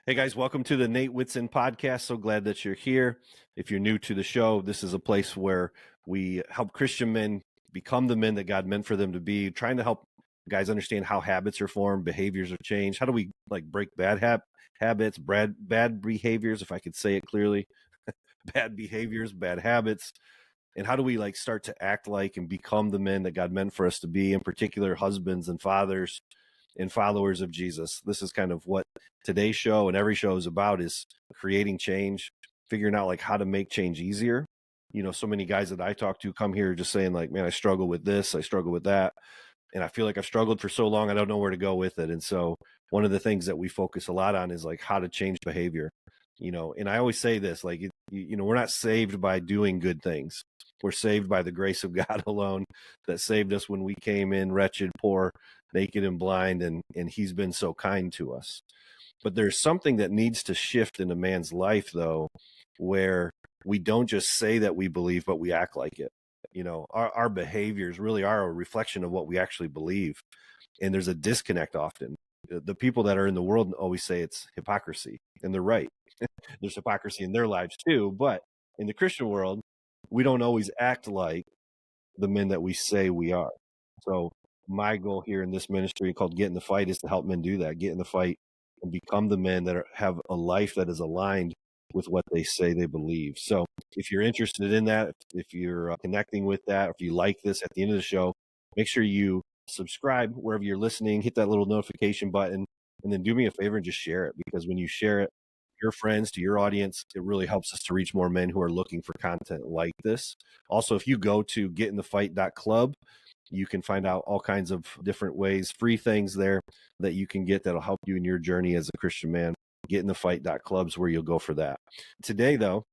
Hey guys, welcome to the Nate Whitson podcast. So glad that you're here. If you're new to the show, this is a place where we help Christian men become the men that God meant for them to be, trying to help guys understand how habits are formed, behaviors are changed. How do we break bad habits, bad behaviors, if I could say it clearly, bad behaviors, bad habits, and how do we start to act like and become the men that God meant for us to be, in particular husbands and fathers and followers of Jesus. This is kind of what today's show and every show is about, is creating change, figuring out how to make change easier. So many guys that I talk to come here just saying man, I struggle with this, I struggle with that. And I feel like I've struggled for so long, I don't know where to go with it. And so one of the things that we focus a lot on is how to change behavior, and I always say this, we're not saved by doing good things. We're saved by the grace of God alone, that saved us when we came in wretched, poor, naked, and blind, and he's been so kind to us. But there's something that needs to shift in a man's life, though, where we don't just say that we believe, but we act like it. Our behaviors really are a reflection of what we actually believe. And there's a disconnect often. The people that are in the world always say it's hypocrisy, and they're right. There's hypocrisy in their lives too, but in the Christian world, we don't always act like the men that we say we are. So my goal here in this ministry called Get in the Fight is to help men do that, get in the fight and become the men that have a life that is aligned with what they say they believe. So if you're interested in that, if you're connecting with that, if you like this, at the end of the show, make sure you subscribe wherever you're listening, hit that little notification button, and then do me a favor and just share it, because when you share it, your friends, to your audience, it really helps us to reach more men who are looking for content like this. Also, if you go to getinthefight.club, you can find out all kinds of different ways, free things there that you can get that'll help you in your journey as a Christian man. Getinthefight.club is where you'll go for that. Today, though,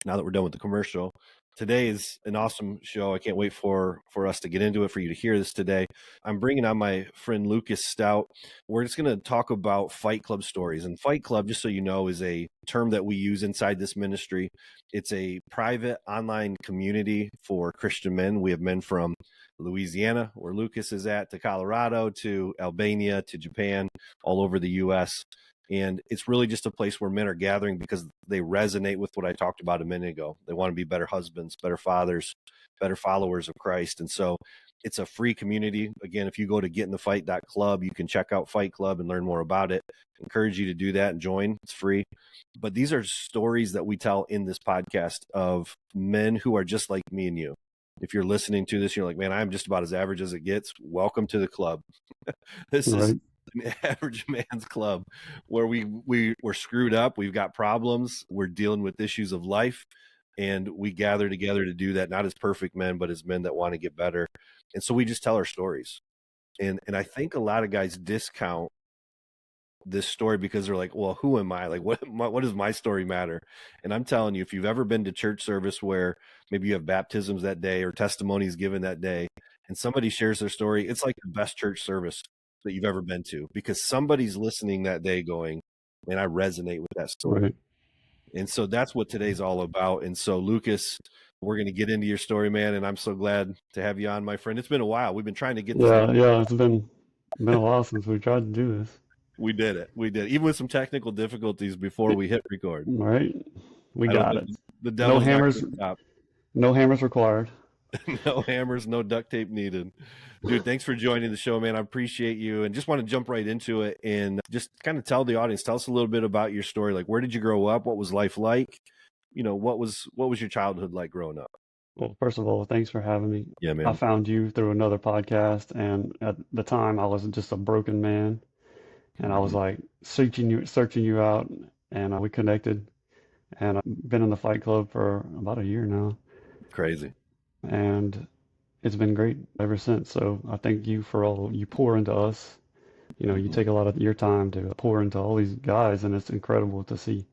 now that we're done with the commercial, today is an awesome show. I can't wait for us to get into it, for you to hear this today. I'm bringing on my friend Lukas Stoute. We're just going to talk about Fight Club stories. And Fight Club, just so you know, is a term that we use inside this ministry. It's a private online community for Christian men. We have men from Louisiana, where Lukas is at, to Colorado, to Albania, to Japan, all over the U.S., and it's really just a place where men are gathering because they resonate with what I talked about a minute ago. They want to be better husbands, better fathers, better followers of Christ. And so it's a free community. Again, if you go to getinthefight.club, you can check out Fight Club and learn more about it. I encourage you to do that and join. It's free. But these are stories that we tell in this podcast of men who are just like me and you. If you're listening to this, you're like, man, I'm just about as average as it gets. Welcome to the club. This is an average man's club, where we're screwed up, we've got problems, we're dealing with issues of life, and we gather together to do that, not as perfect men, but as men that want to get better. And so we just tell our stories. And I think a lot of guys discount this story because they're like, well, who am I? What does my story matter? And I'm telling you, if you've ever been to church service where maybe you have baptisms that day or testimonies given that day, and somebody shares their story, it's like the best church service that you've ever been to, because somebody's listening that day going, man, I resonate with that story. Right. And so that's what today's all about. And so, Lukas, we're going to get into your story, man. And I'm so glad to have you on, my friend. It's been a while. We've been trying to get this. Yeah, it's been a while since we tried to do this. We did it. Even with some technical difficulties before we hit record. All right. We got it. The devil's no hammers required. No hammers, no duct tape needed. Dude, thanks for joining the show, man. I appreciate you, and just want to jump right into it and just kind of tell the audience, tell us a little bit about your story. Where did you grow up? What was life like? What was your childhood like growing up? Well, first of all, thanks for having me. Yeah, man. I found you through another podcast, and at the time I was just a broken man, and I was searching you out, and we connected, and I've been in the Fight Club for about a year now. Crazy. And it's been great ever since. So I thank you for all you pour into us. You take a lot of your time to pour into all these guys, and it's incredible to see.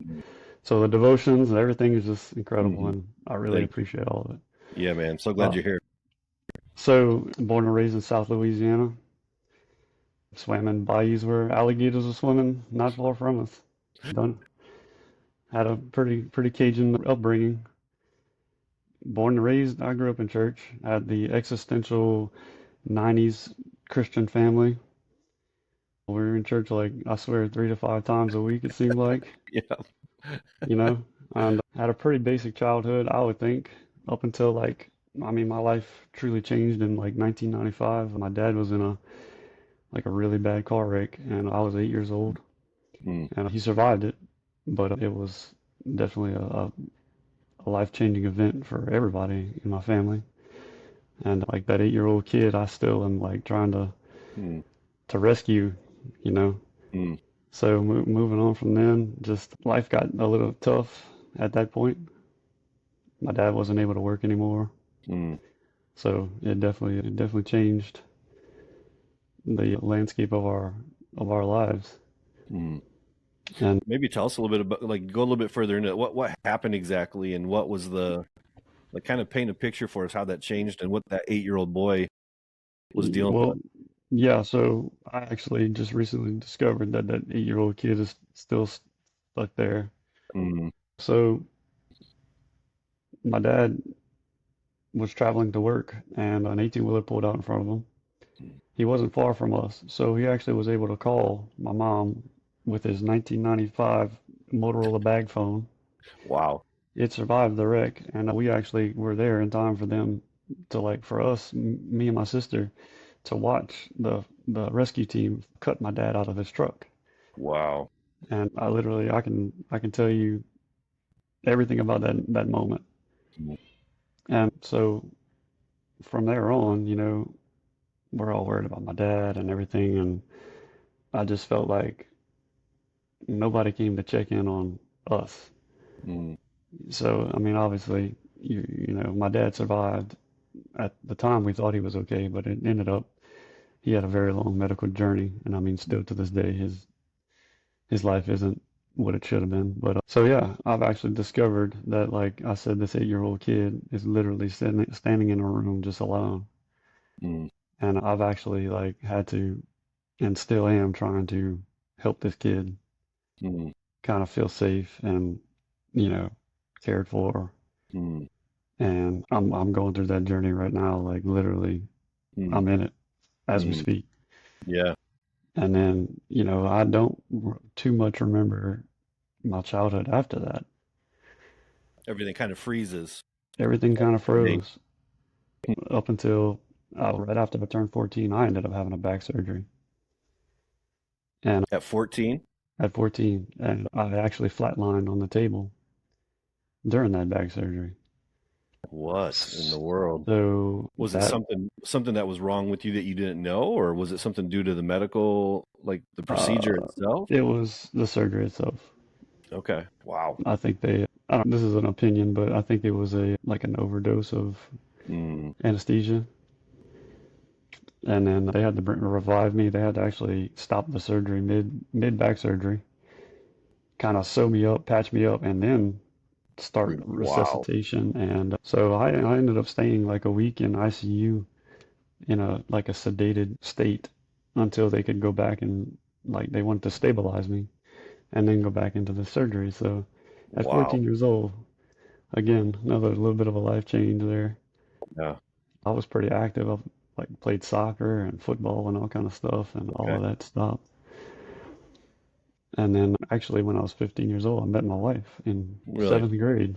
So the devotions and everything is just incredible, and I really appreciate all of it. Yeah, man. So glad you're here. So born and raised in South Louisiana. Swam in bayous where alligators were swimming not far from us. Had a pretty Cajun upbringing. Born and raised, I grew up in church. I had the existential 90s Christian family. We were in church like, I swear, 3 to 5 times a week, it seemed like, Yeah. you know, and had a pretty basic childhood, I would think, up until like, I mean, my life truly changed in like 1995. My dad was in a really bad car wreck, and I was 8 years old, Mm, and he survived it, but it was definitely a life-changing event for everybody in my family. And like that 8-year-old kid, I still am like trying mm, to rescue, you know. mm, So moving on from then, just life got a little tough at that point. My dad wasn't able to work anymore, mm, so it definitely changed the landscape of our lives. mm. And Maybe tell us a little bit about, like, go a little bit further into it. What happened exactly, and what was the, like, kind of paint a picture for us how that changed and what that 8-year-old boy was dealing with. well, yeah, so I actually just recently discovered that that 8-year-old kid is still stuck there. Mm, So my dad was traveling to work, and an 18-wheeler pulled out in front of him. He wasn't far from us, so he actually was able to call my mom with his 1995 Motorola bag phone. wow. It survived the wreck, and we actually were there in time for them to like for us, me and my sister, to watch the rescue team cut my dad out of his truck. Wow. And I literally I can tell you everything about that moment. Mm, And so from there on, you know, we're all worried about my dad and everything, and I just felt like nobody came to check in on us. mm, So, I mean, obviously, you know, my dad survived. At the time, we thought he was okay, but it ended up he had a very long medical journey, and I mean, still to this day, his life isn't what it should have been. But so yeah, I've actually discovered that, like I said, this 8-year-old kid is literally standing in a room just alone, mm, and I've actually like had to and still am trying to help this kid mm, kind of feel safe and you know cared for. mm, And I'm going through that journey right now, like literally, mm, I'm in it as we mm. speak. Yeah. And then, you know, I don't too much remember my childhood after that. Everything kind of freezes. Everything kind of Dang. froze up until right after I turned 14. I ended up having a back surgery. And At 14? at 14, and I actually flatlined on the table during that back surgery. What in the world? So Was it that something that was wrong with you that you didn't know, or was it something due to the medical, like the procedure uh, itself? it was the surgery itself. Okay. Wow. I think I don't, this is an opinion, but I think it was a like an overdose of Mm, anesthesia. And then they had to revive me. They had to actually stop the surgery mid back surgery, kind of sew me up, patch me up, and then start wow. resuscitation. And so I ended up staying like a week in ICU in a like a sedated state until they could go back and like they wanted to stabilize me and then go back into the surgery. So at Wow. 14 years old, again, another little bit of a life change there. Yeah. I was pretty active. I like played soccer and football and all kind of stuff, and all Okay. of that stopped. And then actually, when I was 15 years old, I met my wife in Really? seventh grade.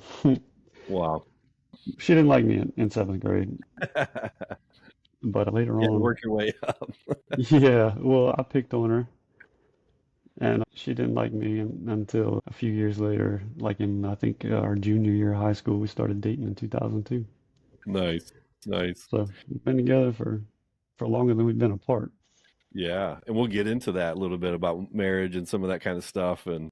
Wow. She didn't like me in seventh grade, but later You had to on, work your way up. yeah, well, I picked on her, and she didn't like me until a few years later, like in I think our junior year of high school, we started dating in 2002. Nice. Nice. So we've been together for longer than we've been apart. Yeah. And we'll get into that a little bit about marriage and some of that kind of stuff. And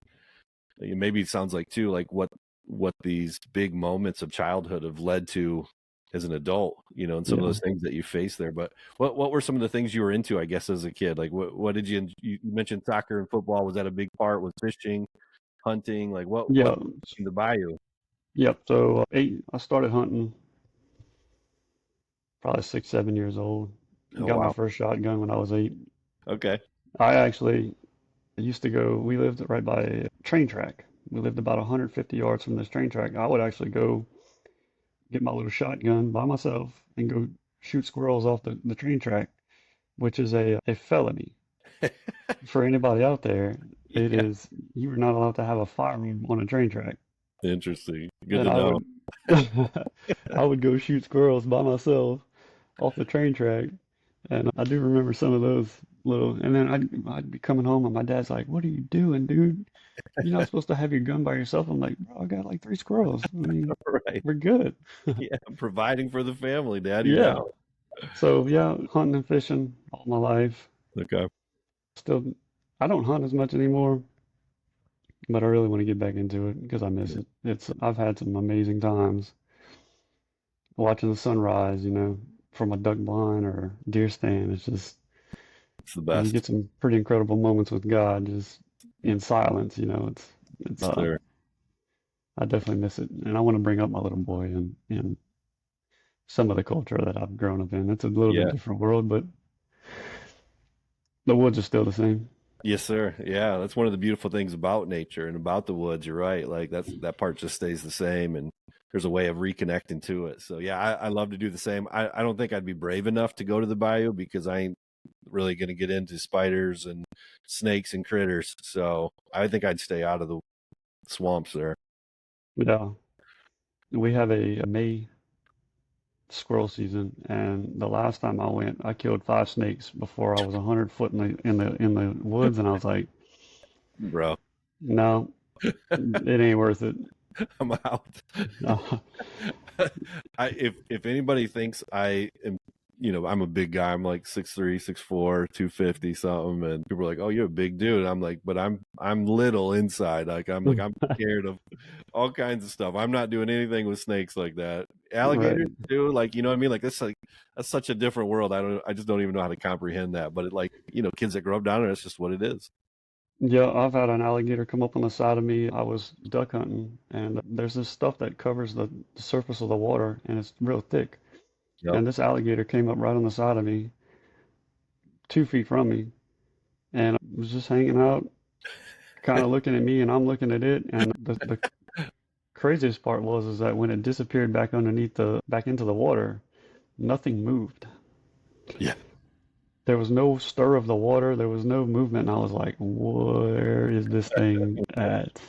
maybe it sounds like too, like what these big moments of childhood have led to as an adult, and some of Yeah. those things that you face there. But what were some of the things you were into, I guess, as a kid? Like what did you mentioned soccer and football? Was that a big part? Was fishing, hunting? Like what Yeah. in the bayou? Yep. So I started hunting probably 6, 7 years old. Oh Got my wow. first shotgun when I was 8. Okay. I actually used to go, we lived right by a train track. We lived about 150 yards from this train track. I would actually go get my little shotgun by myself and go shoot squirrels off the train track, which is a felony. For anybody out there, it Yeah, is you are not allowed to have a firearm on a train track. interesting. Good And to I know. would I would go shoot squirrels by myself off the train track. And I do remember some of those little, and then I'd be coming home and my dad's like, "What are you doing, dude? You're not supposed to have your gun by yourself." I'm like, "Bro, I got like three squirrels. I mean, Right. we're good." Yeah, providing for the family, Dad. You Yeah. know. So yeah, hunting and fishing all my life. Okay. Still, I don't hunt as much anymore, but I really want to get back into it because I miss Yeah, it. I've had some amazing times watching the sunrise, from a duck blind or deer stand. It's just, it's the you best. get some pretty incredible moments with God just in silence, it's Yes, sir. I definitely miss it. And I want to bring up my little boy in some of the culture that I've grown up in. It's a little bit Yeah. different world, but the woods are still the same. Yes, sir. Yeah, that's one of the beautiful things about nature and about the woods. You're right. Like that part just stays the same, and there's a way of reconnecting to it. So yeah, I love to do the same. I don't think I'd be brave enough to go to the bayou because I ain't really going to get into spiders and snakes and critters. So I think I'd stay out of the swamps there. Yeah. We have a May squirrel season, and the last time I went, I killed five snakes before I was 100 foot in the woods, and I was like, Bro, no, it ain't worth it. I'm out. If anybody thinks I am, I'm a big guy. I'm like 6'3", 6'4", 250 something, and people are like, "Oh, you're a big dude." And I'm like, "But I'm little inside. I'm scared of all kinds of stuff. I'm not doing anything with snakes like that. Right. Alligators too, like you know what I mean? That's such a different world. I just don't even know how to comprehend that. But kids that grow up down there, that's just what it is. Yeah, I've had an alligator come up on the side of me. I was duck hunting, and there's this stuff that covers the surface of the water, and it's real thick. Yep. And this alligator came up right on the side of me, 2 feet from me, and was just hanging out, kind of looking at me, and I'm looking at it. And the craziest part was is that when it disappeared back into the water, nothing moved. Yeah. There was no stir of the water. There was no movement. And I was like, where is this thing at?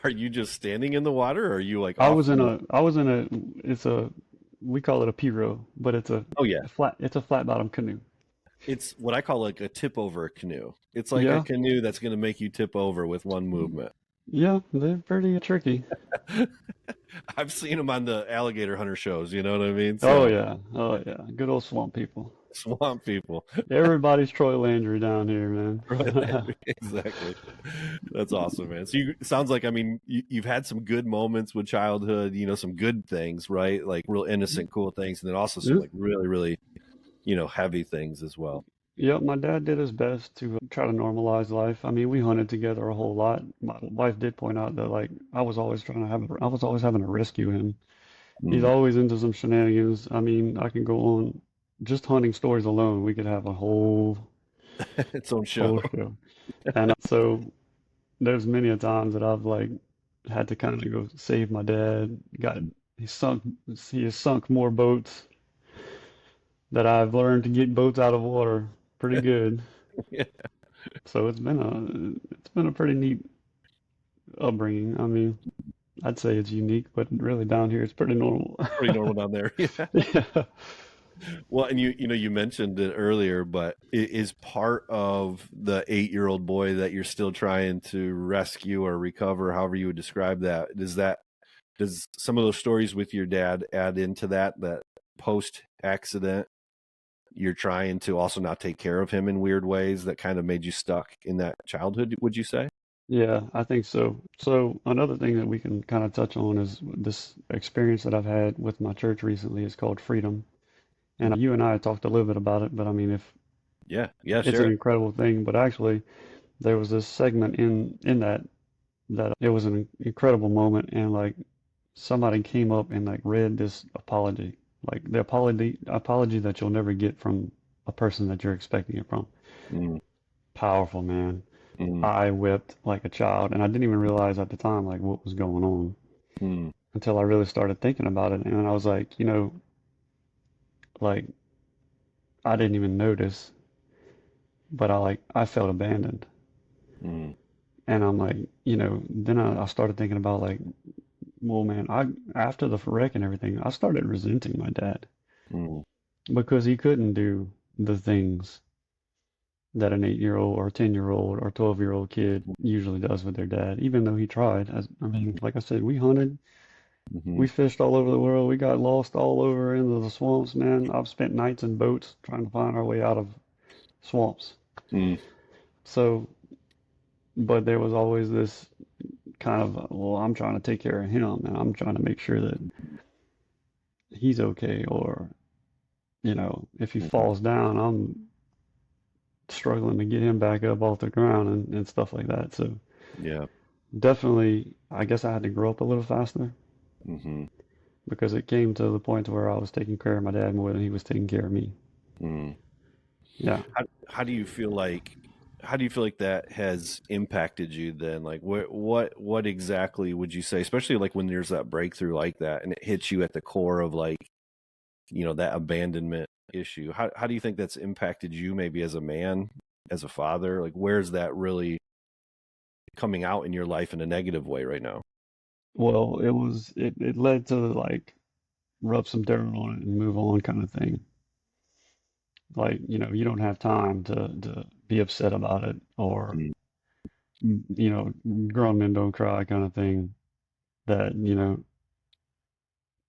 Are you just standing in the water, or are you like off the? I was in a, it's a, we call it a pirogue, but Oh yeah. it's a flat bottom canoe. It's what I call like a tip over canoe. It's like a Yeah. canoe that's going to make you tip over with one movement. Yeah. They're pretty tricky. I've seen them on the alligator hunter shows. You know what I mean? Oh So yeah. Oh yeah. Good old swamp people. swamp people, Everybody's Troy Landry down here, Roy man. Landry, exactly. That's awesome, man. So it sounds like you've had some good moments with childhood. Some good things, right? Like real innocent, cool things, and then also some Yeah. like really, really heavy things as well. Yep, my dad did his best to try to normalize life. I mean, we hunted together a whole lot. My wife did point out that like I was always having to rescue him. He's Mm. always into some shenanigans. I mean, I can go on just hunting stories alone. We could have a Its own show. whole show. And so there's many a times that I've like had to kind of go save my dad. He sunk he has sunk more boats that I've learned to get boats out of water pretty good. Yeah, So it's been a pretty neat upbringing. I mean, I'd say it's unique, but really down here it's pretty normal. pretty normal down there. Yeah. Yeah. Well, and you mentioned it earlier, but is part of the 8-year-old boy that you're still trying to rescue or recover, however you would describe that, does some of those stories with your dad add into that post accident you're trying to also not take care of him in weird ways that kind of made you stuck in that childhood, would you say? Yeah, I think so. So another thing that we can kind of touch on is this experience that I've had with my church recently is called freedom. And you and I talked a little bit about it, but I mean, if Yeah, yeah, it's an sure. incredible thing, but actually there was this segment in that it was an incredible moment, and like somebody came up and like read this apology, like the apology that you'll never get from a person that you're expecting it from. Mm, Powerful, man. mm, I wept like a child, and I didn't even realize at the time like what was going on mm. until I really started thinking about it, and I was like, like I didn't even notice but I felt abandoned. Mm, And I'm like, then I started thinking about like, well, man, after the wreck and everything, I started resenting my dad mm, because he couldn't do the things that an 8-year-old or 10-year-old or 12-year-old kid usually does with their dad, even though he tried. I mean, like I said, we hunted, mm-hmm, we fished all over the world, we got lost all over into the swamps, man. I've spent nights in boats trying to find our way out of swamps. mm, So, but there was always this kind of, well, I'm trying to take care of him and I'm trying to make sure that he's okay, or, if he mm-hmm. falls down, I'm struggling to get him back up off the ground and stuff like that. So Yeah. definitely, I guess I had to grow up a little faster Mm-hmm. because it came to the point where I was taking care of my dad more than he was taking care of me. Mm. Yeah. How do you feel like that has impacted you then? Like what exactly would you say, especially like when there's that breakthrough like that and it hits you at the core of like, that abandonment issue. How do you think that's impacted you maybe as a man, as a father? Like where's that really coming out in your life in a negative way right now? Well, it led to like rub some dirt on it and move on kind of thing. Like, you don't have time to be upset about it, or, Mm, grown men don't cry kind of thing, that,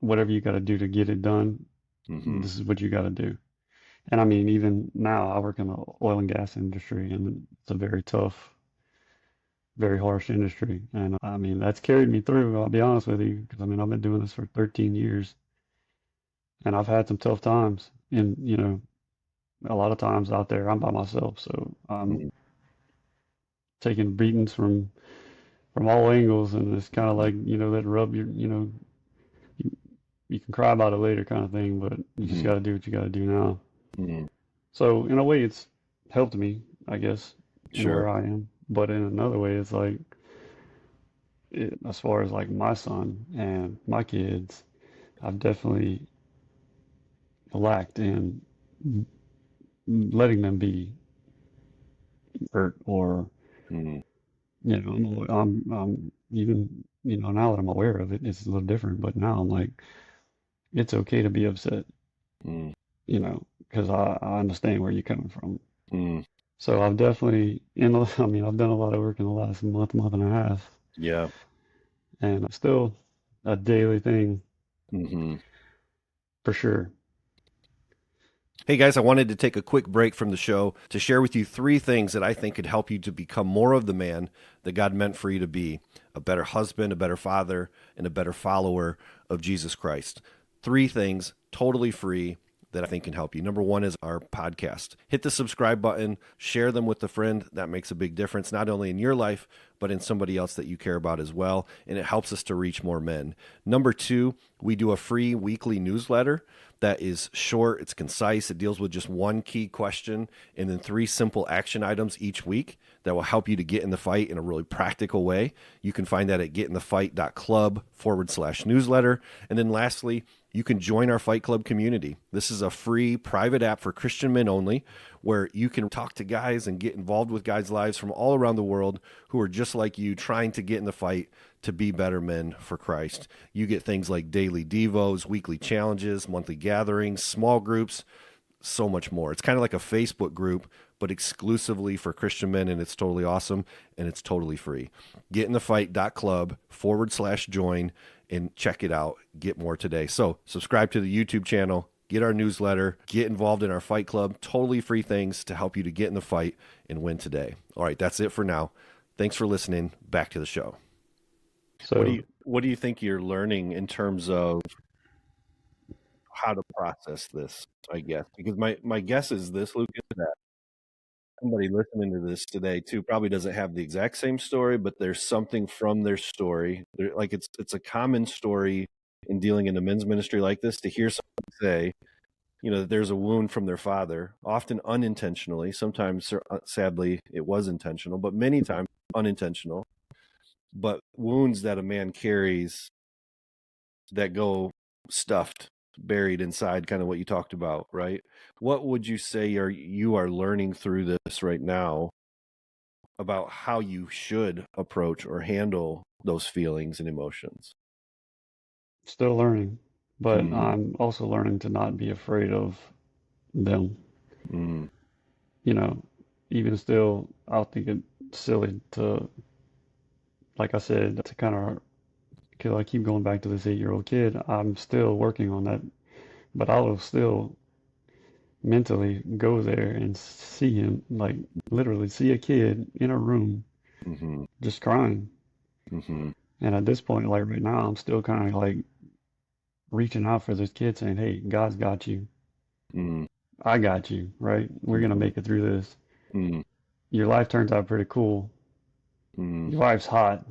whatever you got to do to get it done, mm-hmm. this is what you got to do. And I mean, even now, I work in the oil and gas industry, and it's a very tough, very harsh industry. And I mean, that's carried me through, I'll be honest with you, because I mean, I've been doing this for 13 years, and I've had some tough times. And, a lot of times out there, I'm by myself, so I'm Mm, taking beatings from all angles, and it's kind of like, that rub your, you, you can cry about it later kind of thing, but you just mm-hmm. got to do what you got to do now. Mm, So in a way, it's helped me, I guess, in sure. where I am. But in another way, it's like, as far as like my son and my kids, I've definitely lacked in letting them be hurt, or, Mm, I'm even, now that I'm aware of it, it's a little different. But now I'm like, it's okay to be upset, mm, because I understand where you're coming from. mm, So I've definitely, I mean, I've done a lot of work in the last month and a half, yeah. and it's still a daily thing Mm-hmm. for sure. Hey guys, I wanted to take a quick break from the show to share with you 3 things that I think could help you to become more of the man that God meant for you to be: a better husband, a better father, and a better follower of Jesus Christ. 3 things, totally free, that I think can help you. Number one is our podcast. Hit the subscribe button, share them with a friend. That makes a big difference, not only in your life, but in somebody else that you care about as well. And it helps us to reach more men. Number two, we do a free weekly newsletter that is short, it's concise, it deals with just one key question and then 3 simple action items each week that will help you to get in the fight in a really practical way. You can find that at getinthefightclub/newsletter. And then lastly, you can join our Fight Club community. This is a free private app for Christian men only, where you can talk to guys and get involved with guys' lives from all around the world who are just like you, trying to get in the fight to be better men for Christ. You get things like daily devos, weekly challenges, monthly gatherings, small groups, so much more. It's kind of like a Facebook group, but exclusively for Christian men, and it's totally awesome, and it's totally free. Getinthefightclub/join and check it out. Get more today. So subscribe to the YouTube channel, get our newsletter, get involved in our Fight Club. Totally free things to help you to get in the fight and win today. All right, that's it for now. Thanks for listening. Back to the show. So, What do you think you're learning in terms of how to process this, I guess? Because my guess is this, Lucas, that somebody listening to this today too probably doesn't have the exact same story, but there's something from their story. Like it's a common story in dealing in a men's ministry like this, to hear someone say, that there's a wound from their father, often unintentionally. Sometimes, sadly, it was intentional, but many times unintentional. But wounds that a man carries that go stuffed, buried inside kind of what you talked about, right? What would you say you are learning through this right now about how you should approach or handle those feelings and emotions? Still learning, but Mm, I'm also learning to not be afraid of them. mm, You know, even still, I'll think it's silly to, like I said, to kind of, because I keep going back to this 8-year-old kid. I'm still working on that, but I will still mentally go there and see him, like literally see a kid in a room mm-hmm, just crying. mm-hmm, And at this point, like right now, I'm still kind of like reaching out for this kid saying, hey, God's got you. mm, I got you, right? We're gonna mm-hmm, make it through this. mm, Your life turns out pretty cool. mm. Your wife's hot,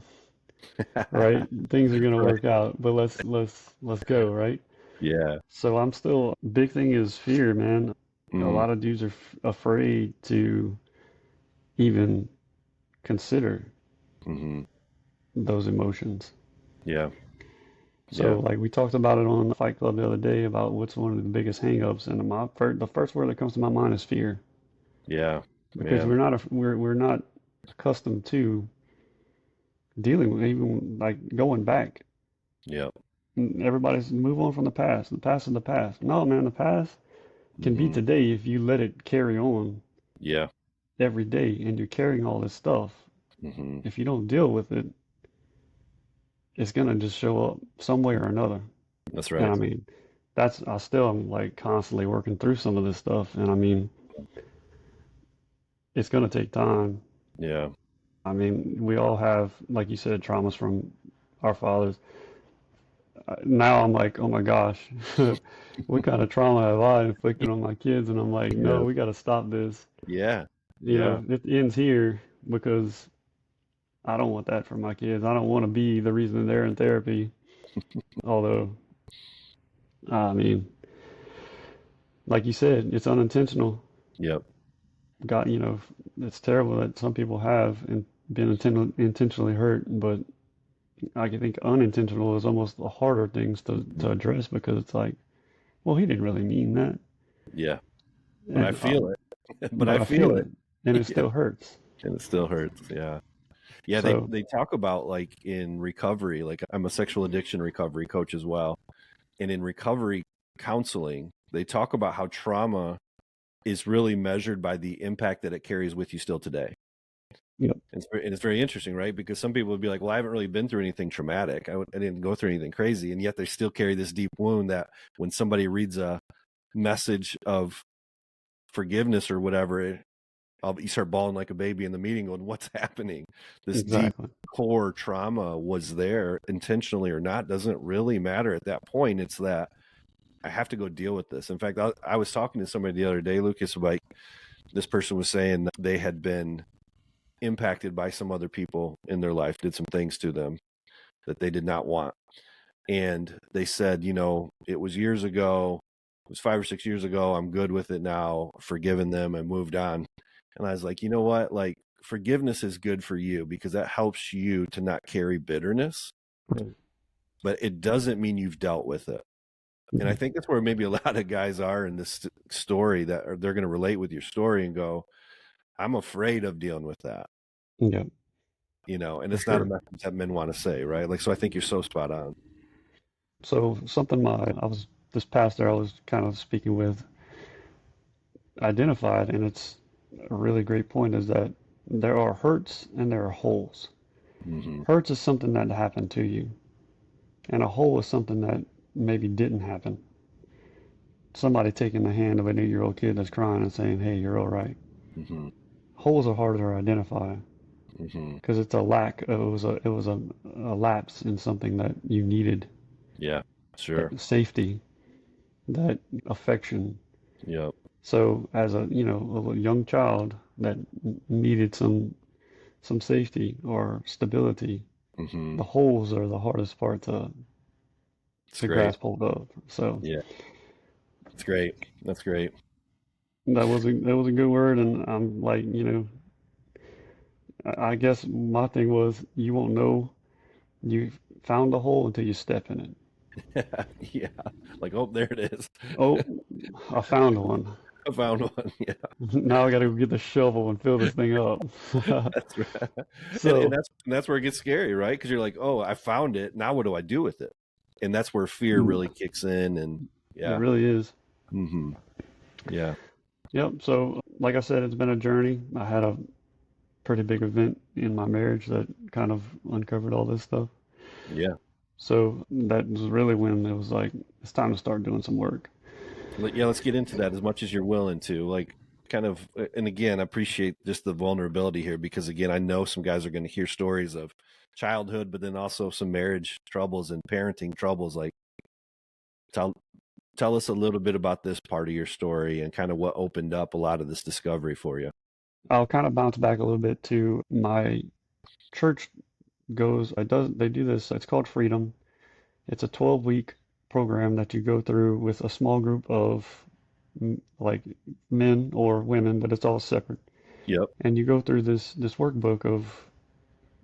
right? Things are gonna Right. work out, but let's go, right? Yeah. So I'm still, big thing is fear, man. A Mm, lot of dudes are afraid to even consider mm-hmm. those emotions. Yeah. Yeah. So like we talked about it on the Fight Club the other day about what's one of the biggest hangups, and the first word that comes to my mind is fear, Yeah. because Man. we're not accustomed to dealing with even like going back. Yeah. Everybody's move on from the past. The past is the past. No, man, the past can be Mm-hmm. today if you let it carry on Yeah. every day, and you're carrying all this stuff. Mm-hmm. If you don't deal with it, it's gonna just show up some way or another. That's And right. I mean, I still am like constantly working through some of this stuff. And I mean, it's going to take time. Yeah. I mean, we all have, like you said, traumas from our fathers. Now I'm like, oh my gosh, what kind of trauma have I inflicted on my kids? And I'm like, no, Yeah. we got to stop this. Yeah. You Yeah. know, it ends here because I don't want that for my kids. I don't want to be the reason they're in therapy. Although, I mean, like you said, it's unintentional. Yep. God, it's terrible that some people have and been intentionally hurt, but I think unintentional is almost the harder things to Mhm. address, because it's like, well, he didn't really mean that, Yeah. But I and feel it. But but I I feel feel it. it, and it Yeah. still hurts. And it still hurts. Yeah. Yeah. They So they talk about like in recovery, like I'm a sexual addiction recovery coach as well. And in recovery counseling, they talk about how trauma is really measured by the impact that it carries with you still today. yep, And it's very interesting, right? Because some people would be like, well, I haven't really been through anything traumatic. I didn't go through anything crazy. And yet they still carry this deep wound that when somebody reads a message of forgiveness or whatever, you start bawling like a baby in the meeting going, what's happening? This deep exactly. core trauma was there intentionally or not, doesn't really matter at that point. It's that I have to go deal with this. In fact, I was talking to somebody the other day, Lucas, about this person was saying that they had been impacted by some other people in their life, did some things to them that they did not want. And they said, it was years ago, it was 5 or 6 years ago. I'm good with it now, forgiven them, and moved on. And I was like, you know what? Like, forgiveness is good for you because that helps you to not carry bitterness, Right. but it doesn't mean you've dealt with it. And I Mhm. think that's where maybe a lot of guys are in this story, they're going to relate with your story and go, I'm afraid of dealing with that, Yep, and for it's not a sure. message that men want to say, right? Like, so I think you're so spot on. So something I was this pastor I was kind of speaking with identified, and it's a really great point, is that there are hurts and there are holes. Hmm. Hurts is something that happened to you, and a hole is something that maybe didn't happen. Somebody taking the hand of an 8-year-old kid that's crying and saying, hey, you're all right. Hmm. Holes are harder to identify Hmm. because it's a lack. It was a lapse in something that you needed, Yeah, sure. that safety, that affection. Yep. So as a young child that needed some safety or stability, Hmm. the holes are the hardest part It's to great. grasp hold of. So Yeah, it's great. That's great. that was a good word, and I'm like, I guess my thing was, you won't know you found a hole until you step in it. Yeah. Like, oh, there it is. Oh, I found one. I found one. Yeah, Now I got to go get the shovel and fill this thing up. that's right. And So, that's where it gets scary, right? Because you're like, oh, I found it. Now what do I do with it? And that's where fear mm, really kicks in. And it yeah, really is. hmm yeah, Yep. So, like I said, it's been a journey. I had a pretty big event in my marriage that kind of uncovered all this stuff. yeah. So that was really when it was like, it's time to start doing some work. Yeah, let's get into that as much as you're willing to. Like, kind of, and again, I appreciate just the vulnerability here because, again, I know some guys are going to hear stories of childhood, but then also some marriage troubles and parenting troubles. Like, tell tell us a little bit about this part of your story and kind of what opened up a lot of this discovery for you. I'll kind of bounce back a little bit to my church they do this, it's called Freedom. It's a 12-week program that you go through with a small group of like men or women, but it's all separate. Yep. And you go through this workbook of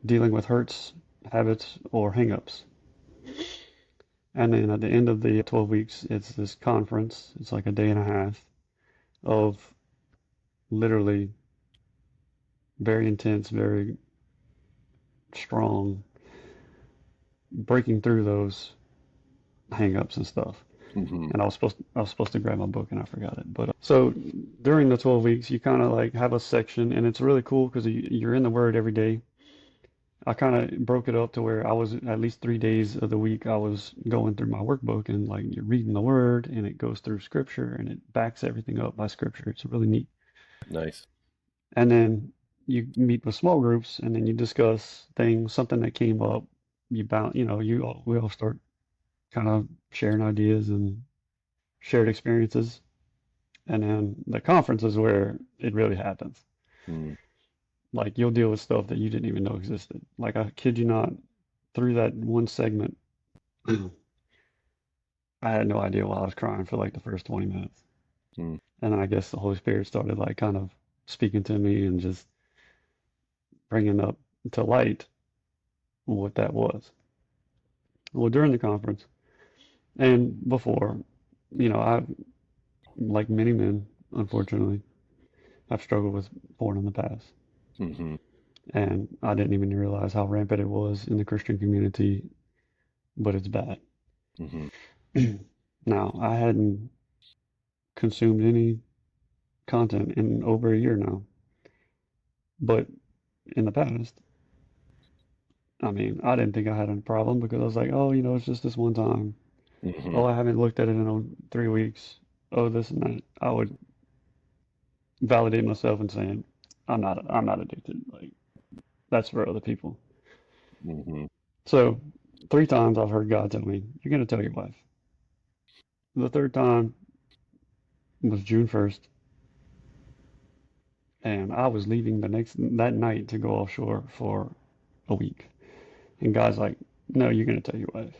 dealing with hurts, habits, or hangups. And then at the end of the 12 weeks, it's this conference. It's like a day and a half of literally very intense, very strong, breaking through those hangups and stuff. hmm And I was supposed to grab my book and I forgot it. But so during the 12 weeks, you kind of like have a section, and it's really cool because you're in the Word every day. I kind of broke it up to where I was at least 3 days of the week I was going through my workbook and like you're reading the Word, and it goes through Scripture and it backs everything up by Scripture. It's really neat. Nice. And then you meet with small groups, and then you discuss things, something that came up. We all start kind of sharing ideas and shared experiences. And then the conference is where it really happens. Mm. Like you'll deal with stuff that you didn't even know existed. Like I kid you not, through that one segment, I had no idea why I was crying for like the first 20 minutes. Mm. And I guess the Holy Spirit started like kind of speaking to me and just bringing up to light what that was. Well, during the conference and before, I, like many men, unfortunately, I've struggled with porn in the past. hmm And I didn't even realize how rampant it was in the Christian community, but it's bad. hmm Now, I hadn't consumed any content in over a year now, but in the past, I mean, I didn't think I had a problem because I was like, oh, it's just this one time. hmm Oh, I haven't looked at it in 3 weeks. Oh, this and that. I would validate myself and saying, I'm not addicted. Like that's for other people. hmm So 3 times I've heard God tell me, you're going to tell your wife. The third time was June 1st, and I was leaving that night to go offshore for a week. And God's like, no, you're going to tell your wife.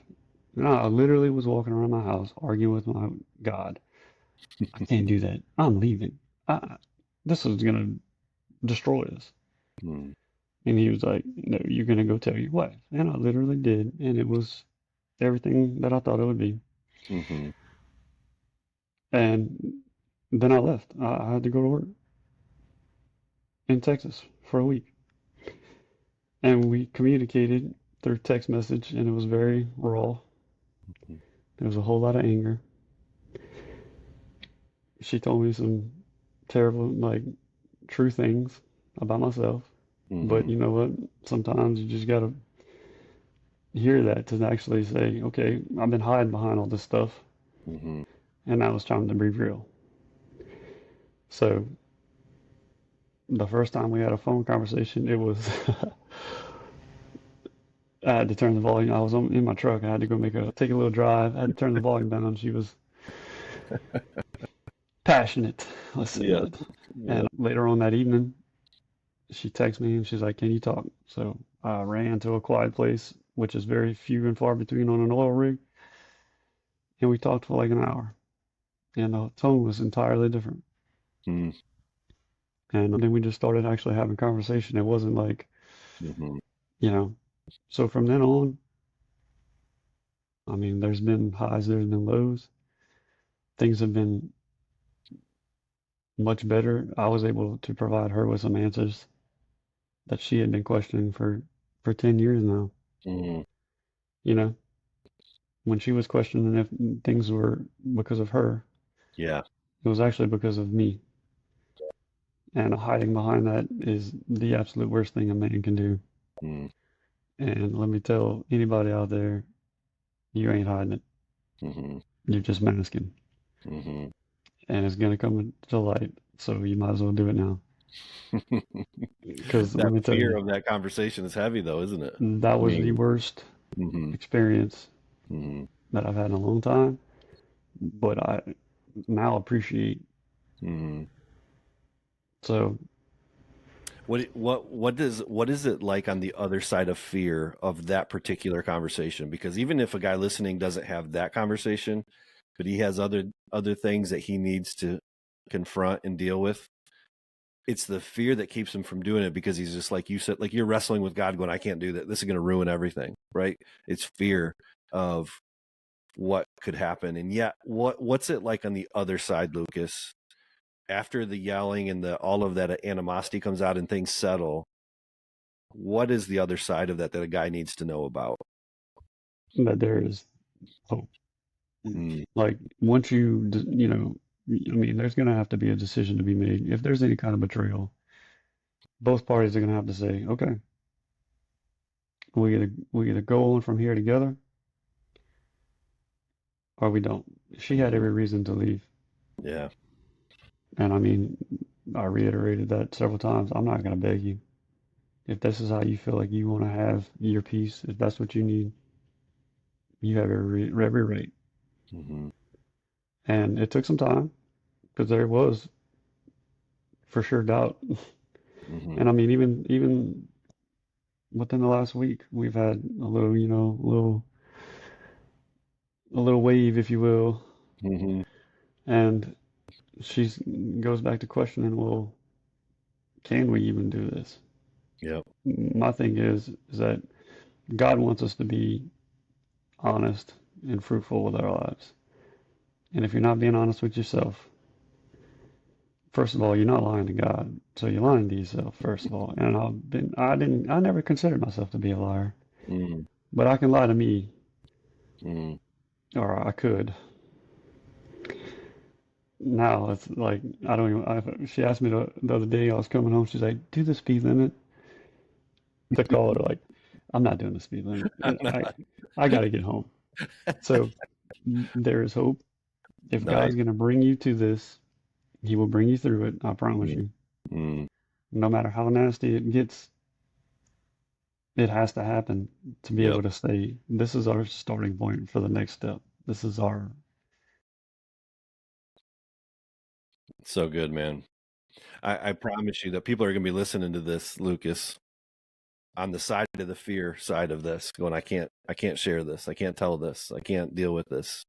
And I literally was walking around my house arguing with my God. I can't do that. I'm leaving. This is going to destroy us. mm And he was like, no, you're going to go tell your wife. And I literally did. And it was everything that I thought it would be. hmm And then I left. I had to go to work in Texas for a week. And we communicated through text message, and it was very raw. There was a whole lot of anger. She told me some terrible, like, true things about myself. But hmm you know what? Sometimes you just gotta hear that to actually say, okay, I've been hiding behind all this stuff, hmm and now it's time to be real. So the first time we had a phone conversation, it was I had to turn the volume. I was in my truck. I had to go take a little drive. I had to turn the volume down. She was passionate, let's say Yeah. that. Yeah. And later on that evening, she texted me and she's like, "Can you talk?" So I ran to a quiet place, which is very few and far between on an oil rig, and we talked for like an hour. And the tone was entirely different. mm And then we just started actually having conversation. It wasn't like, hmm you know. So from then on, I mean, there's been highs, there's been lows. Things have been much better. I was able to provide her with some answers that she had been questioning for 10 years now. Mm, You know, when she was questioning if things were because of her, yeah. it was actually because of me. And hiding behind that is the absolute worst thing a man can do. Mm, And let me tell anybody out there, you ain't hiding it. hmm You're just masking. hmm And it's going to come to light. So you might as well do it now. Because That let me tell fear you, of that conversation is heavy, though, isn't it? that I was the mean, worst hmm experience hmm that I've had in a long time. But I now appreciate. hmm So what is it like on the other side of fear of that particular conversation? Because even if a guy listening doesn't have that conversation, but he has other things that he needs to confront and deal with, it's the fear that keeps him from doing it, because he's just like you said, like you're wrestling with God going, I can't do that. This is going to ruin everything, right? It's fear of what could happen. And yet, what's it like on the other side, Lucas? After the yelling and the all of that animosity comes out and things settle, what is the other side of that that a guy needs to know about? that there is hope. Mm, Like once you know, I mean, there's going to have to be a decision to be made. If there's any kind of betrayal, both parties are going to have to say, okay, we either go on from here together or we don't. She had mm, every reason to leave. yeah. And I mean, I reiterated that several times. I'm not going to beg you. If this is how you feel like you want to have your peace, if that's what you need, you have every right. hmm And it took some time because there was for sure doubt. hmm And I mean, even within the last week, we've had a little, a little wave, if you will. hmm And she goes back to questioning, well, can we even do this? Yep. My thing is that God wants us to be honest and fruitful with our lives. And if you're not being honest with yourself, first of all, you're not lying to God, so you're lying to yourself, first of all. And I never considered myself to be a liar, mm but I can lie to me, mm or I could. Now it's like I don't even. She asked me the other day. I was coming home. She's like, "Do the speed limit." To call her like, "I'm not doing the speed limit. I got to get home." So there is hope. If Nice. God's gonna bring you to this, He will bring you through it. I promise mm you. mm No matter how nasty it gets, it has to happen to be Yep. able to say, "This is our starting point for the next step. This is our." So good, man. I promise you that people are going to be listening to this, Lucas, on the side of the fear side of this, going, I can't share this. I can't tell this. I can't deal with this.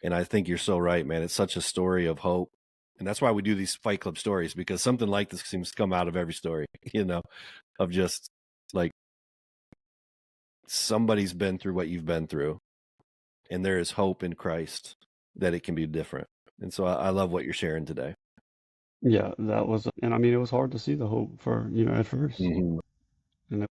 And I think you're so right, man. It's such a story of hope. And that's why we do these Fight Club stories, because something like this seems to come out of every story, of just like somebody's been through what you've been through, and there is hope in Christ that it can be different. And so I love what you're sharing today. Yeah, that was, and I mean, it was hard to see the hope for, at first. hmm And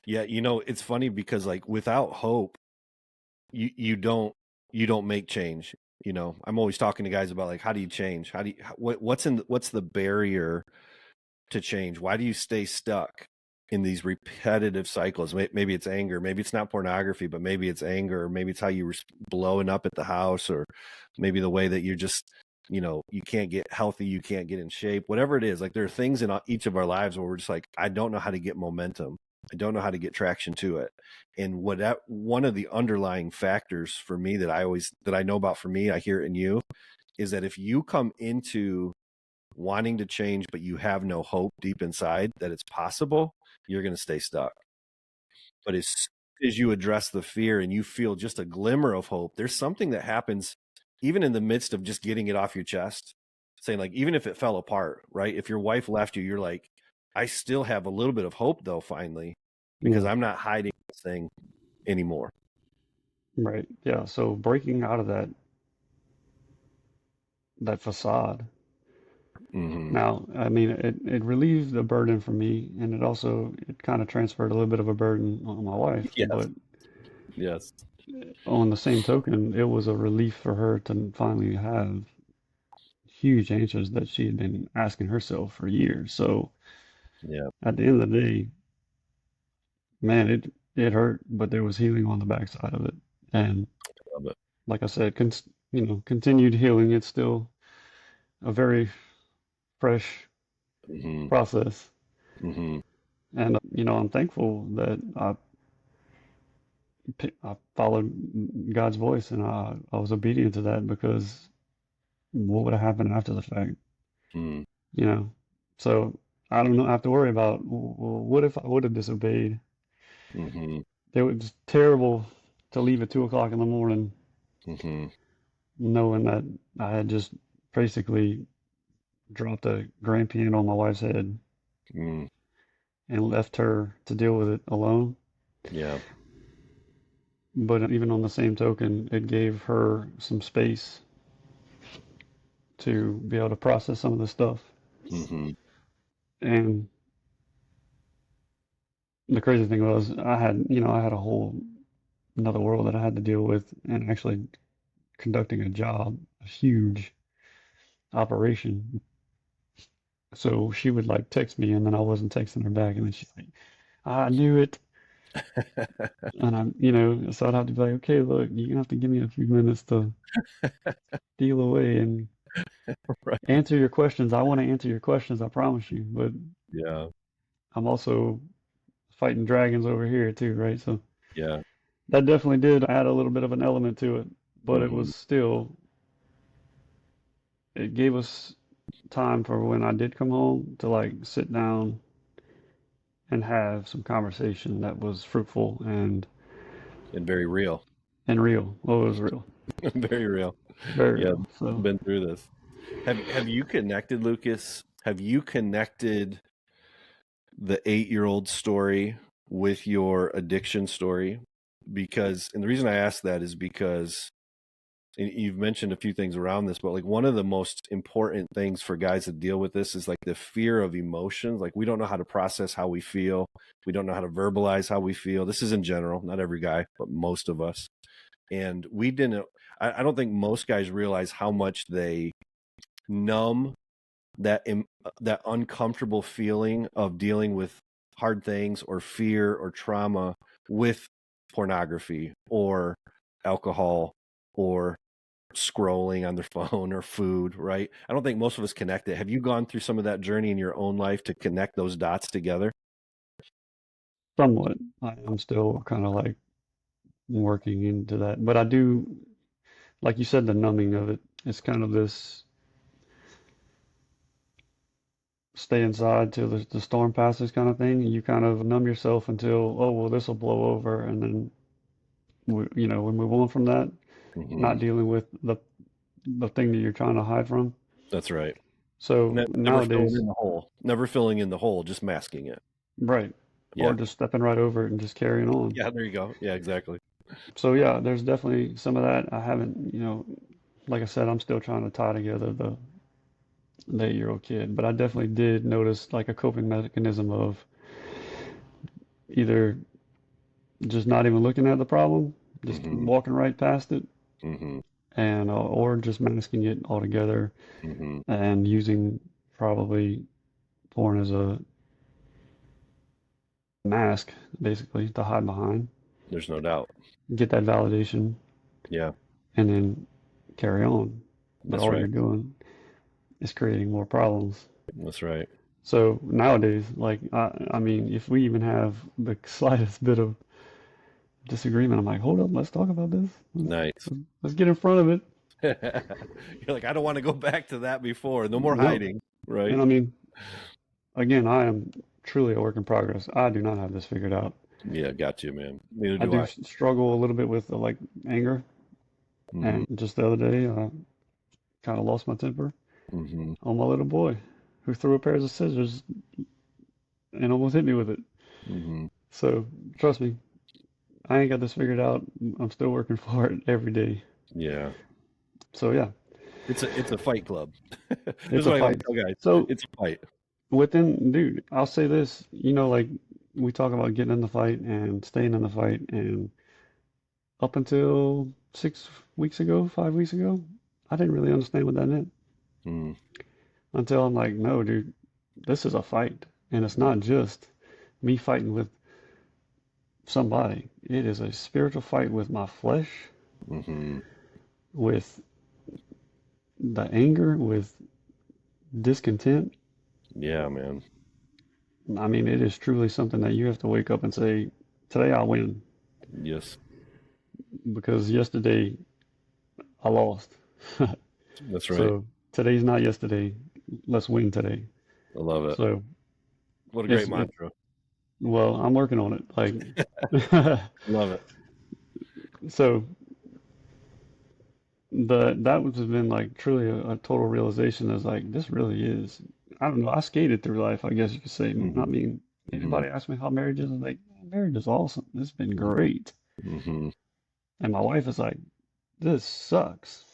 Yeah, it's funny because like without hope, you don't make change. I'm always talking to guys about like, how do you change? How do you what's the barrier to change? Why do you stay stuck in these repetitive cycles? Maybe it's anger, maybe it's not pornography, but maybe it's anger, or maybe it's how you were blowing up at the house, or maybe the way that you're just, you can't get healthy, you can't get in shape, whatever it is. Like there are things in each of our lives where we're just like, I don't know how to get momentum. I don't know how to get traction to it. And one of the underlying factors for me that I know about for me, I hear it in you, is that if you come into wanting to change, but you have no hope deep inside that it's possible, you're going to stay stuck. But as you address the fear and you feel just a glimmer of hope, there's something that happens even in the midst of just getting it off your chest, saying like, even if it fell apart, right? If your wife left you, you're like, I still have a little bit of hope though, finally, because Yeah, I'm not hiding this thing anymore. right. Yeah. So breaking out of that facade. Hmm. Now, I mean, it relieved the burden from me, and it kind of transferred a little bit of a burden on my wife. Yes. But Yes. on the same token, it was a relief for her to finally have huge answers that she had been asking herself for years. So Yeah. at the end of the day, man, it hurt, but there was healing on the backside of it. And Love it. like I said, continued healing. It's still a very fresh Hmm. process. Hmm. And, I'm thankful that I followed God's voice and I was obedient to that because what would have happened after the fact, Hmm. you know? So I don't know, have to worry about, well, what if I would have disobeyed? Hmm. It was terrible to leave at 2 o'clock in the morning Hmm. knowing that I had just basically dropped a grand piano on my wife's head Mm. and left her to deal with it alone. Yeah. But even on the same token, it gave her some space to be able to process some of the stuff. Hmm. And the crazy thing was, I had a whole another world that I had to deal with, and actually conducting a job, a huge operation. So she would like text me, and then I wasn't texting her back, and then she's like, "I knew it," and so I'd have to be like, "Okay, look, you're gonna have to give me a few minutes to steal away and Right. answer your questions. I want to answer your questions, I promise you, but Yeah. I'm also fighting dragons over here too, right?" So Yeah. that definitely did add a little bit of an element to it, but it Hmm. was still, it gave us time for when I did come home to like sit down and have some conversation that was fruitful And very real. and real. Well, it was real, Very real. very Yeah. real. So Been through this. Have you connected, Lucas? Have you connected the 8-year-old story with your addiction story? Because, and the reason I ask that is because and you've mentioned a few things around this, but like one of the most important things for guys to deal with this is like the fear of emotions. Like we don't know how to process how we feel. We don't know how to verbalize how we feel. This is in general, not every guy, but most of us. And we didn't, I don't think most guys realize how much they numb that uncomfortable feeling of dealing with hard things or fear or trauma with pornography or alcohol or scrolling on their phone or food, right? I don't think most of us connect it. Have you gone through some of that journey in your own life to connect those dots together? somewhat, I am still kind of like working into that, but I do, like you said, the numbing of it. It's kind of this stay inside till the storm passes kind of thing. You kind of numb yourself until, oh, well, this will blow over, and then we move on from that, Hmm. not dealing with the thing that you're trying to hide from. That's right. So Never filling nowadays, in the hole. Never filling in the hole, just masking it. right, or Yeah. just stepping right over it and just carrying on. Yeah, there you go. Yeah, exactly. So yeah, there's definitely some of that. I haven't, like I said, I'm still trying to tie together the 8-year-old kid, but I definitely did notice like a coping mechanism of either just not even looking at the problem, just Hmm. walking right past it, Hmm. and or just masking it altogether Hmm. and using probably porn as a mask, basically, to hide behind, There's no doubt. get that validation, Yeah, and then carry on. But that's all right. you're doing is creating more problems. That's right. So nowadays, like, I mean, if we even have the slightest bit of disagreement, I'm like, hold up, let's talk about this. Nice. Let's get in front of it. You're like, I don't want to go back to that before. No more No. hiding, right? And I mean, again, I am truly a work in progress. I do not have this figured out. Yeah, got you, man. Neither I do do I. struggle a little bit with like anger. Hmm. And just the other day, I kind of lost my temper Hmm. on my little boy who threw a pair of scissors and almost hit me with it. Hmm. So trust me, I ain't got this figured out. I'm still working for it every day. Yeah. So yeah, It's a fight club. This it's is a what I always fight. tell guys. So It's a fight. dude, I'll say this, like we talk about getting in the fight and staying in the fight, and up until 6 weeks ago, 5 weeks ago, I didn't really understand what that meant Mm, until I'm like, no, dude, this is a fight, and it's not just me fighting with somebody. It is a spiritual fight with my flesh, hmm. with the anger, with discontent. Yeah, man. I mean, it is truly something that you have to wake up and say, today I win, Yes, because yesterday I lost. that's right. So today's not yesterday. Let's win today. I love it. So What a great it, mantra. well, I'm working on it. Love it. So that has been like truly a total realization is like, this really is, I don't know, I skated through life, I guess you could say. I Hmm. mean, Hmm. anybody ask me how marriage is, I'm like, marriage is awesome. It's been Hmm. great. Hmm. And my wife is like, this sucks.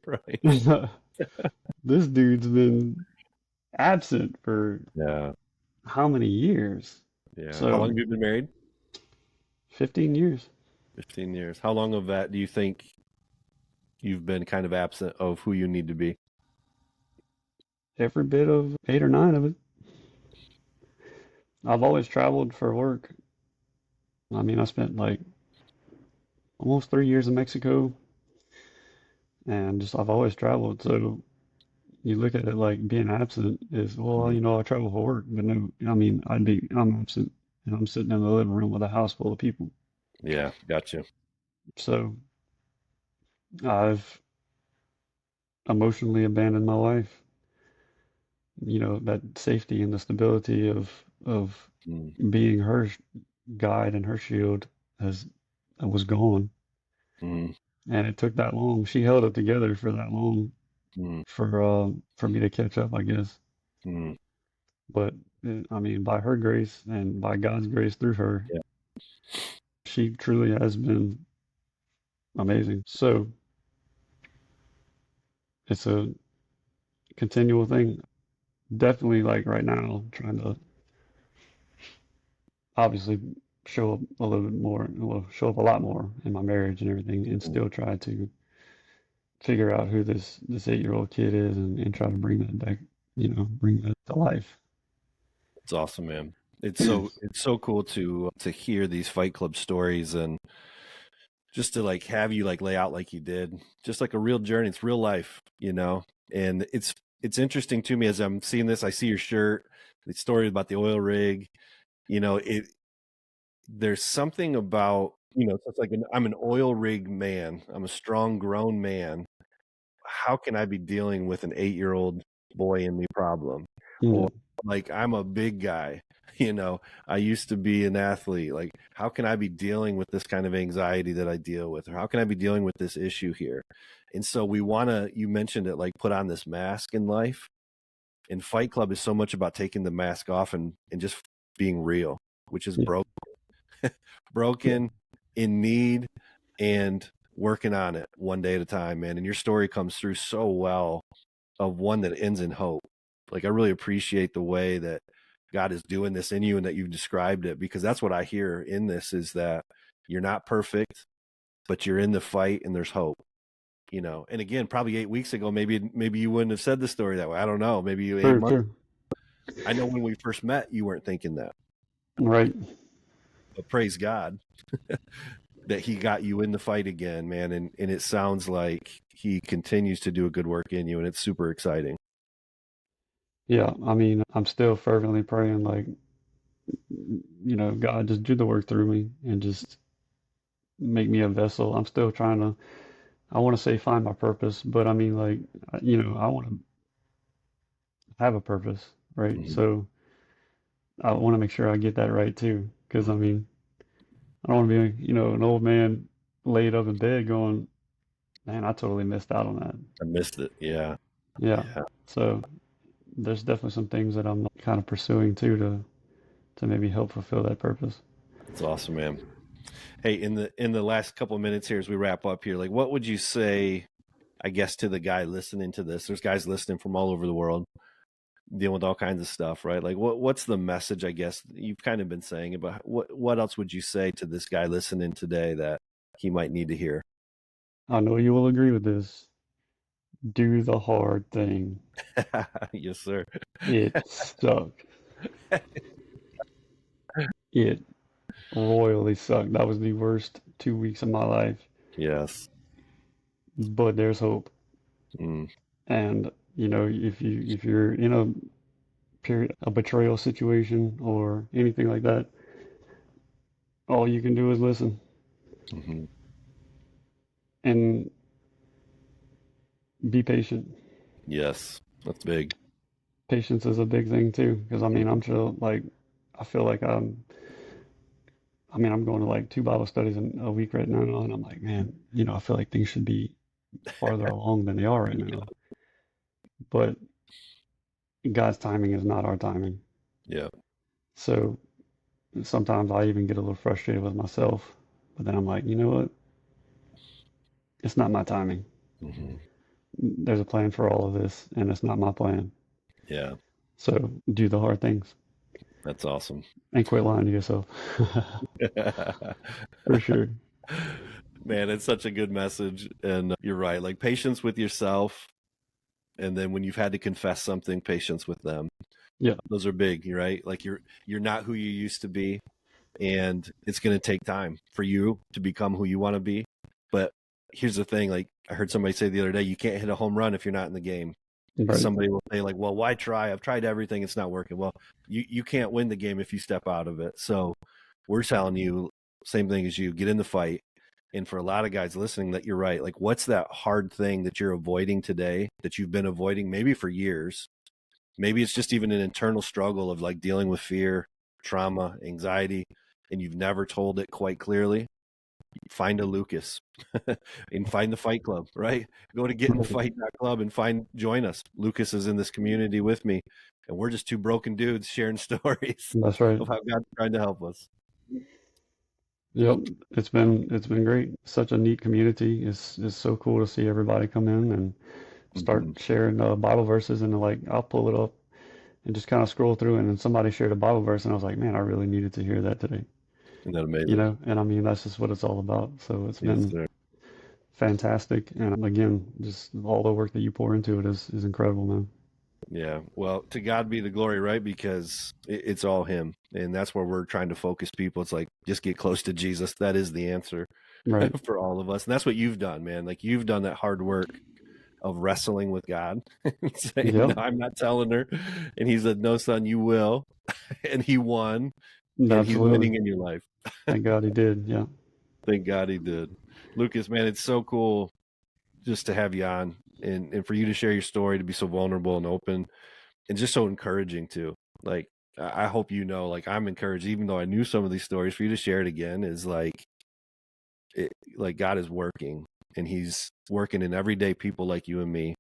Right. This dude's been absent for Yeah. how many years? Yeah. How long So have you been married? 15 years. 15 years. How long of that do you think you've been kind of absent of who you need to be? Every bit of 8 or 9 of it. I've always traveled for work. I mean, I spent like almost 3 years in Mexico, and just I've always traveled. So you look at it like being absent is, well, Mhm. I travel for work, but no, I mean, I'm absent and I'm sitting in the living room with a house full of people. Yeah, gotcha. So I've emotionally abandoned my wife. That safety and the stability of Mm, being her guide and her shield has was gone. mm, And it took that long. She held it together for that long mm, for me to catch up, I guess. mm. But I mean, by her grace and by God's grace through her, Yeah, she truly has been amazing. So it's a continual thing. Definitely, like right now, trying to obviously show up a little bit more, well, show up a lot more in my marriage and everything, and mm. still try to figure out who this 8-year-old kid is, and try to bring that back, bring that to life. It's awesome, man. It's so cool to hear these Fight Club stories and just to like have you like lay out like you did, just like a real journey. It's real life, And it's interesting to me as I'm seeing this. I see your shirt, the story about the oil rig. It there's something about so it's like I'm an oil rig man. I'm a strong grown man. How can I be dealing with an 8-year-old boy in me problem? Yeah, Or like I'm a big guy, you know, I used to be an athlete. Like, how can I be dealing with this kind of anxiety that I deal with? Or how can I be dealing with this issue here? And so we want to, you mentioned it, like put on this mask in life. And Fight Club is so much about taking the mask off and just being real, which is yeah, yeah. broken, in need, and working on it one day at a time, man. And your story comes through so well of one that ends in hope. Like I really appreciate the way that God is doing this in you and that you've described it, because that's what I hear in this is that you're not perfect, but you're in the fight and there's hope. And again, probably 8 weeks ago, maybe you wouldn't have said the story that way. I don't know. Maybe you 8 months. True. I know when we first met, you weren't thinking that, Right. but praise God that he got you in the fight again, man. And it sounds like he continues to do a good work in you, and it's super exciting. Yeah, I mean, I'm still fervently praying, like, God, just do the work through me and just make me a vessel. I'm still trying to, I want to say find my purpose, but I mean, like, I want to have a purpose, right? Mhm. So I want to make sure I get that right too, because I mean, I don't want to be, an old man laid up in bed going, man, I totally missed out on that. I missed it. Yeah. Yeah. Yeah. So there's definitely some things that I'm kind of pursuing too to maybe help fulfill that purpose. That's awesome, man. Hey, in the last couple of minutes here as we wrap up here, like what would you say, I guess, to the guy listening to this? There's guys listening from all over the world dealing with all kinds of stuff, right? Like what's the message, I guess, you've kind of been saying about what else would you say to this guy listening today that he might need to hear? I know you will agree with this. Do the hard thing. Yes, sir. It sucked. It royally sucked. That was the worst 2 weeks of my life, Yes. but there's hope. Mm. And if you're in a period, a betrayal situation or anything like that, all you can do is listen. Hmm. And be patient. Yes, that's big. Patience is a big thing too, because I mean, Mhm. I'm sure like I feel like I'm going to like 2 Bible studies in a week right now, and I'm like, man, I feel like things should be farther along than they are right Yeah. now. But God's timing is not our timing. Yeah. So sometimes I even get a little frustrated with myself, but then I'm like, you know what? It's not my timing. Hmm. There's a plan for all of this, and it's not my plan. Yeah. So do the hard things That's awesome. and quit lying to yourself. For sure. Man, it's such a good message. And you're right. Like patience with yourself. And then when you've had to confess something, patience with them. Yeah, Those are big, right? Like you're not who you used to be. And it's going to take time for you to become who you want to be. But here's the thing, like I heard somebody say the other day, you can't hit a home run if you're not in the game. Because right. somebody will say like, well, why try? I've tried everything. It's not working. Well, you can't win the game if you step out of it. So we're telling you, same thing as you, get in the fight. And for a lot of guys listening, that you're right. Like, what's that hard thing that you're avoiding today that you've been avoiding maybe for years? Maybe it's just even an internal struggle of like dealing with fear, trauma, anxiety, and you've never told it quite clearly. Find a Lukas and find the fight club, right? Go to getinthefight.club and join us. Lukas is in this community with me, and we're just two broken dudes sharing stories That's right. of how God's trying to help us. Yep. It's been great. Such a neat community. It's so cool to see everybody come in and start Mm-hmm. sharing Bible verses, and like I'll pull it up and just kind of scroll through it, and somebody shared a Bible verse and I was like, man, I really needed to hear that today. Isn't that amazing? And I mean that's just what it's all about. So it's Yes, been sir. fantastic. And again, just all the work that you pour into it is incredible, man. Yeah. Well, to God be the glory, right? Because it's all Him. And that's where we're trying to focus people. It's like, just get close to Jesus. That is the answer Right. for all of us. And that's what you've done, man. Like, you've done that hard work of wrestling with God and saying, no, Yep. I'm not telling her. And He said, no, son, you will. And He won. And He's Absolutely. winning in your life. Thank God he did. Yeah. Thank God He did. Lukas, man, it's so cool just to have you on and for you to share your story, to be so vulnerable and open and just so encouraging too. Like I hope like I'm encouraged, even though I knew some of these stories. For you to share it again is like God is working, and He's working in everyday people like you and me.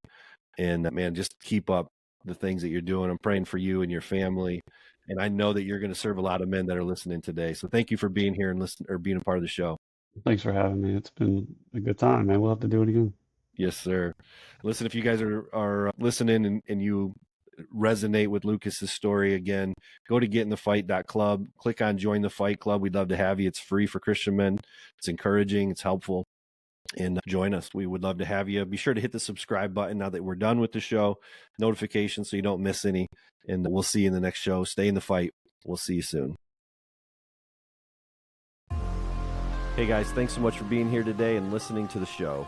And man, just keep up the things that you're doing. I'm praying for you and your family, and I know that you're going to serve a lot of men that are listening today. So thank you for being here and being a part of the show. Thanks for having me. It's been a good time, man. We'll have to do it again. Yes, sir. Listen, if you guys are listening and you resonate with Lukas's story, again, go to getinthefight.club, click on join the fight club. We'd love to have you. It's free for Christian men. It's encouraging. It's helpful. And join us. We would love to have you. Be sure to hit the subscribe button now that we're done with the show, notifications so you don't miss any. And we'll see you in the next show. Stay in the fight. We'll see you soon. Hey guys, thanks so much for being here today and listening to the show.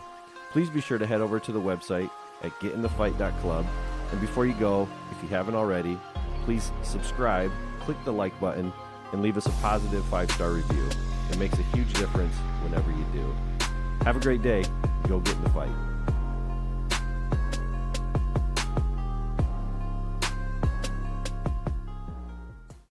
Please be sure to head over to the website at getinthefight.club. And before you go, if you haven't already, please subscribe, click the like button, and leave us a positive 5-star review. It makes a huge difference whenever you do. Have a great day. Go get in the fight.